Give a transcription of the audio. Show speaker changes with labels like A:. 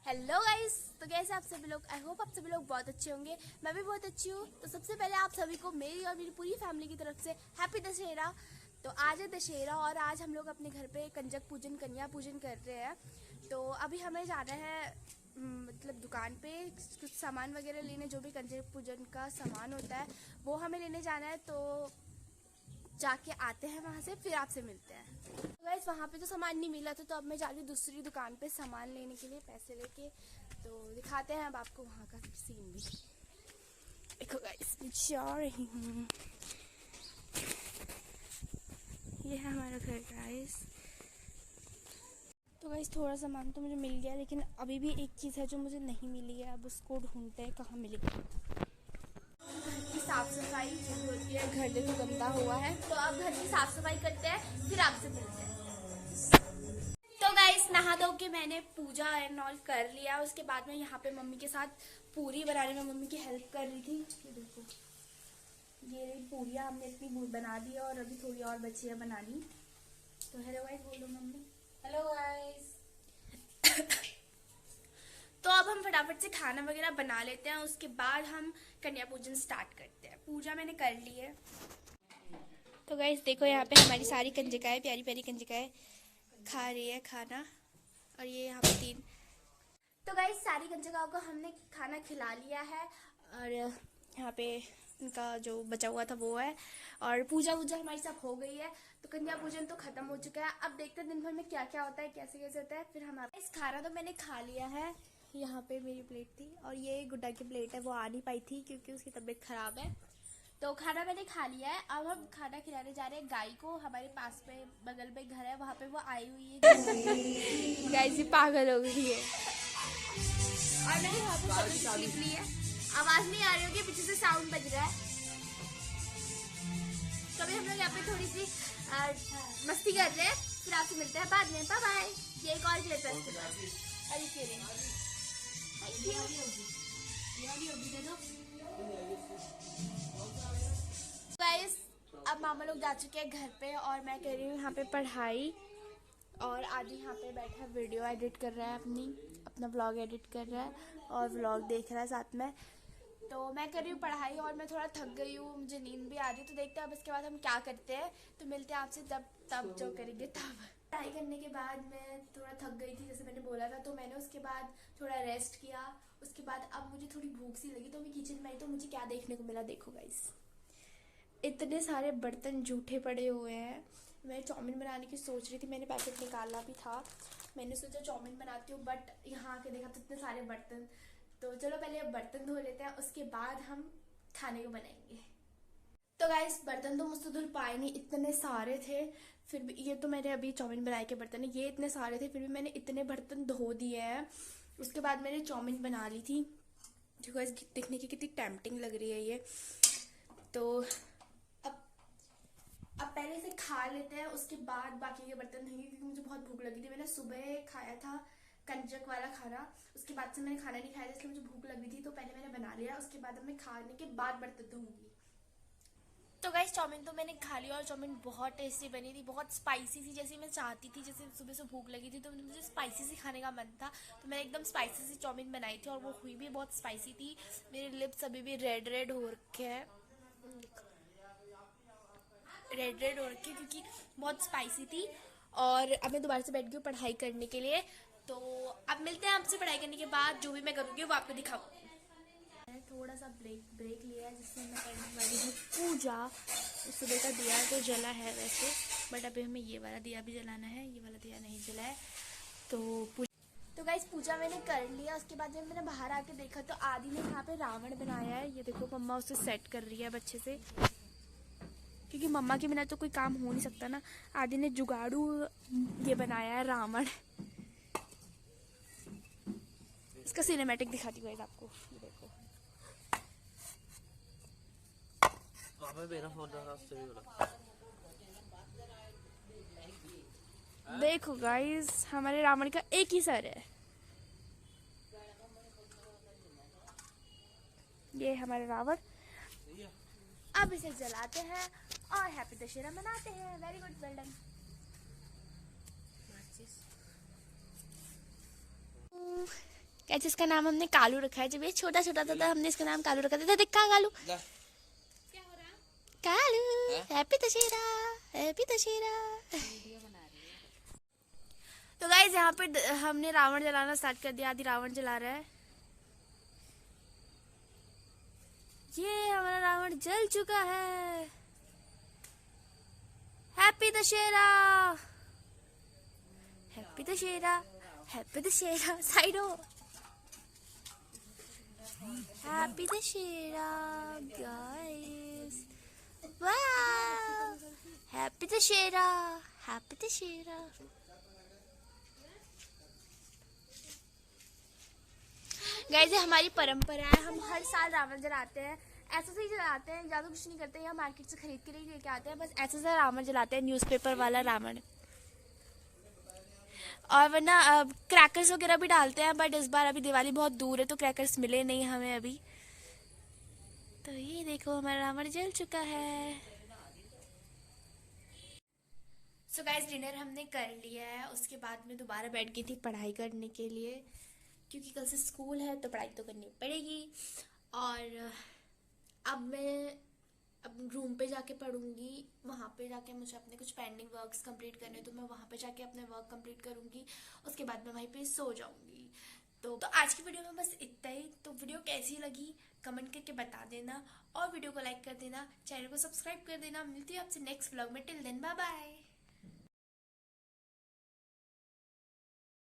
A: Hello guys, तो कैसे आप सभी लोग। आई होप आप सभी लोग बहुत अच्छे होंगे। मैं भी बहुत अच्छी हूँ। तो सबसे पहले आप सभी को मेरी और मेरी पूरी फैमिली की तरफ से हैप्पी दशहरा। तो आज है दशहरा और आज हम लोग अपने घर पे कंजक पूजन कन्या पूजन कर रहे हैं। तो अभी हमें जाना है मतलब दुकान पे कुछ सामान वगैरह लेने, जो भी कंजक पूजन का सामान होता है वो हमें लेने जाना है। तो जाके आते हैं वहाँ से, फिर आपसे मिलते हैं। तो गाइस वहाँ पे तो सामान नहीं मिला था, तो अब मैं जा रही हूँ दूसरी दुकान पे सामान लेने के लिए पैसे लेके। तो दिखाते हैं अब आपको वहाँ का सीन भी। देखो गाइस, मैं जा रही हूँ। ये है हमारा घर गाइस। तो गाइस थोड़ा सामान तो मुझे मिल गया, लेकिन अभी भी एक चीज़ है जो मुझे नहीं मिली है। अब उसको ढूंढते हैं कहाँ मिलेगी। की साफ सफाई जो होती है, घर देखो गंदा हुआ है, तो अब घर की साफ सफाई करते हैं, फिर आपसे मिलते हैं। तो गाइस नहा धो के मैंने पूजा एंड ऑल कर लिया। उसके बाद मैं यहाँ पे मम्मी के साथ पूरी बनाने में मम्मी की हेल्प कर रही थी। ये देखो, ये रही पूरियाँ हमने इतनी बना दी और अभी थोड़ी और बची है बनानी। तो हेलो गाइस बोलो मम्मी।
B: Hello guys.
A: तो अब हम फटाफट से खाना वगैरह बना लेते हैं, उसके बाद हम कन्या पूजन स्टार्ट करते हैं। पूजा मैंने कर ली है। तो गाइस देखो, यहाँ पे हमारी सारी कंजकाएं, प्यारी प्यारी कंजकाएं खा रही है खाना। और ये यहाँ पे 3। तो गाइस सारी कंजकाओं को हमने खाना खिला लिया है और यहाँ पे इनका जो बचा हुआ था वो है। और पूजा वूजा हमारी सब हो गई है। तो कन्या पूजन तो खत्म हो चुका है। अब देखते हैं दिन भर में क्या क्या होता है, कैसे कैसे होता है, फिर हम इस खाना तो मैंने खा लिया है। यहाँ पे मेरी प्लेट थी और ये गुड्डा की प्लेट है, वो आ नहीं पाई थी क्योंकि उसकी तबीयत खराब है। तो खाना मैंने खा लिया है। अब हम खाना खिलाने जा रहे हैं गाय को। हमारे पास में बगल में घर है, वहाँ पे वो आई हुई है। गाय जी पागल हो गई है। और मैंने यहाँ पे क्लिप ली है। आवाज नहीं आ रही होगी, पीछे से साउंड बज रहा है। तो अभी हम लोग यहाँ पे थोड़ी सी मस्ती कर रहे हैं, फिर आपसे मिलते हैं बाद में। Bye bye. ये एक और क्लिप है इसके पास। अरे के गाइस अब मामा लोग जा चुके हैं घर पे और मैं कर रही हूँ यहाँ पे पढ़ाई। और आदि यहाँ पे बैठा वीडियो एडिट कर रहा है, अपना व्लॉग एडिट कर रहा है और व्लॉग देख रहा है साथ में। तो मैं कर रही हूँ पढ़ाई और मैं थोड़ा थक गई हूँ, मुझे नींद भी आ रही है। तो देखते हैं अब इसके बाद हम क्या करते हैं। तो मिलते हैं आपसे तब जो करेंगे तब। पढ़ाई करने के बाद मैं थोड़ा थक गई थी, जैसे मैंने बोला था। तो मैंने उसके बाद थोड़ा रेस्ट किया। उसके बाद अब मुझे थोड़ी भूख सी लगी, तो मैं किचन में आई। तो मुझे क्या देखने को मिला, देखो गाइस, इतने सारे बर्तन जूठे पड़े हुए हैं। मैं चाउमीन बनाने की सोच रही थी, मैंने पैकेट निकाला भी था। मैंने सोचा चाउमीन बनाती हूँ, बट यहाँ आके देखा तो इतने सारे बर्तन। तो चलो पहले अब बर्तन धो लेते हैं, उसके बाद हम खाने को बनाएंगे। तो गाइस बर्तन तो मुझसे धुल पाए नहीं, इतने सारे थे। फिर भी ये तो मैंने अभी चाउमीन बनाए के बर्तन है, ये इतने सारे थे, फिर भी मैंने इतने बर्तन धो दिए हैं। उसके बाद मैंने चाउमीन बना ली थी, जो गाइस दिखने की कितनी टेम्पटिंग लग रही है ये। तो अब पहले से खा लेते हैं, उसके बाद बाकी के बर्तन धोएंगे, क्योंकि मुझे बहुत भूख लगी थी। मैंने सुबह खाया था कंजक वाला खाना, उसके बाद से मैंने खाना नहीं खाया, इसलिए मुझे भूख लगी थी। तो पहले मैंने बना लिया, उसके बाद अब मैं खाने के बाद बर्तन धोऊंगी। तो गाइस चाउमीन तो मैंने खा लिया और चाउमीन बहुत टेस्टी बनी थी, बहुत स्पाइसी सी, जैसी मैं चाहती थी। जैसे सुबह से भूख लगी थी तो मुझे स्पाइसी सी खाने का मन था, तो मैंने एकदम स्पाइसी सी चाउमीन बनाई थी और वो हुई भी बहुत स्पाइसी थी। मेरे लिप्स अभी भी रेड रेड हो रखे हैं, रेड रेड हो रखी, क्योंकि बहुत स्पाइसी थी। और अब मैं दोबारा से बैठ गई हूँ पढ़ाई करने के लिए। तो अब मिलते हैं आपसे पढ़ाई करने के बाद, जो भी मैं करूँगी वो आपको दिखाऊंगी। मैंने थोड़ा सा ब्रेक लिया है, जिसमें मैं करने वाली हूँ पूजा। सुबह का दिया तो जला है वैसे, बट अभी हमें ये वाला दिया भी जलाना है, ये वाला दिया नहीं जला है। तो गाइस पूजा मैंने कर लिया। उसके बाद जब मैंने बाहर आके देखा तो आदि ने यहाँ पे रावण बनाया है। ये देखो मम्मा उसे सेट कर रही है अब अच्छे से, क्योंकि मम्मा के बिना तो कोई काम हो नहीं सकता ना। आदि ने जुगाड़ू ये बनाया है रावण। इसका सिनेमैटिक दिखाती हूँ आपको, ये देखो। देखो गाइस हमारे रावण का एक ही सर है। ये हमारे रावण। अब इसे जलाते हैं और हैप्पी दशहरा मनाते हैं। Very good, well done. Guys इसका नाम हमने कालू रखा है। जब ये छोटा छोटा था हमने इसका नाम कालू रखा था। देख कहाँ कालू, कालू हैप्पी दशहरा, हैप्पी दशहरा। तो गाइस यहाँ पे हमने रावण जलाना स्टार्ट कर दिया। आदि रावण जला रहा है। ये हमारा रावण जल चुका है। Happy Dussehra, happy Dussehra, happy Dussehra. Side हो। हैप्पी दशहरा गाइस, वाह, happy Dussehra, happy Dussehra. Guys ये हमारी परंपरा है। हम हर साल रावण जलाते हैं। ऐसे से ही जलाते हैं, ज़्यादा कुछ नहीं करते हैं। या मार्केट से खरीद के नहीं लेके आते हैं, बस ऐसे से रावण जलाते हैं, न्यूज़पेपर वाला रावण। और वरना क्रैकर्स वगैरह भी डालते हैं, बट इस बार अभी दिवाली बहुत दूर है तो क्रैकर्स मिले नहीं हमें अभी। तो ये देखो हमारा रावण जल चुका है। सो गाइस डिनर हमने कर लिया है। उसके बाद में दोबारा बैठ गई थी पढ़ाई करने के लिए, क्योंकि कल से स्कूल है तो पढ़ाई तो करनी पड़ेगी। और अब मैं अब रूम पे जाके पढ़ूंगी। वहाँ पे जाके मुझे अपने कुछ पेंडिंग वर्क्स कंप्लीट करने, तो मैं वहाँ पे जाके अपने वर्क कंप्लीट करूँगी। उसके बाद मैं वहीं पे सो जाऊँगी। तो आज की वीडियो में बस इतना ही। तो वीडियो कैसी लगी कमेंट करके बता देना, और वीडियो को लाइक कर देना, चैनल को सब्सक्राइब कर देना। मिलती है आपसे नेक्स्ट व्लॉग में। Till then bye bye.